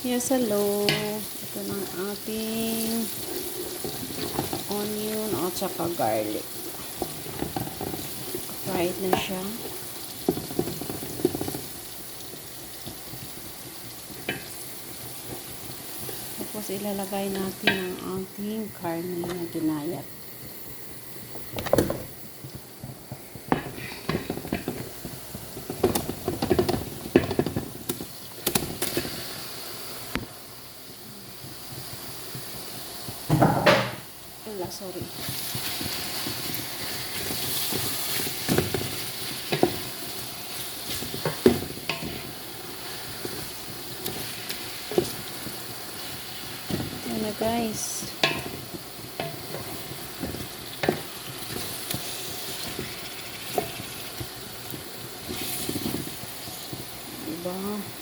Yes, hello. Ito na ang ating onion at saka garlic. Fried na siya. Tapos ilalagay natin ang ating karne na ginayat. Sorry. Ayan na guys. Diba?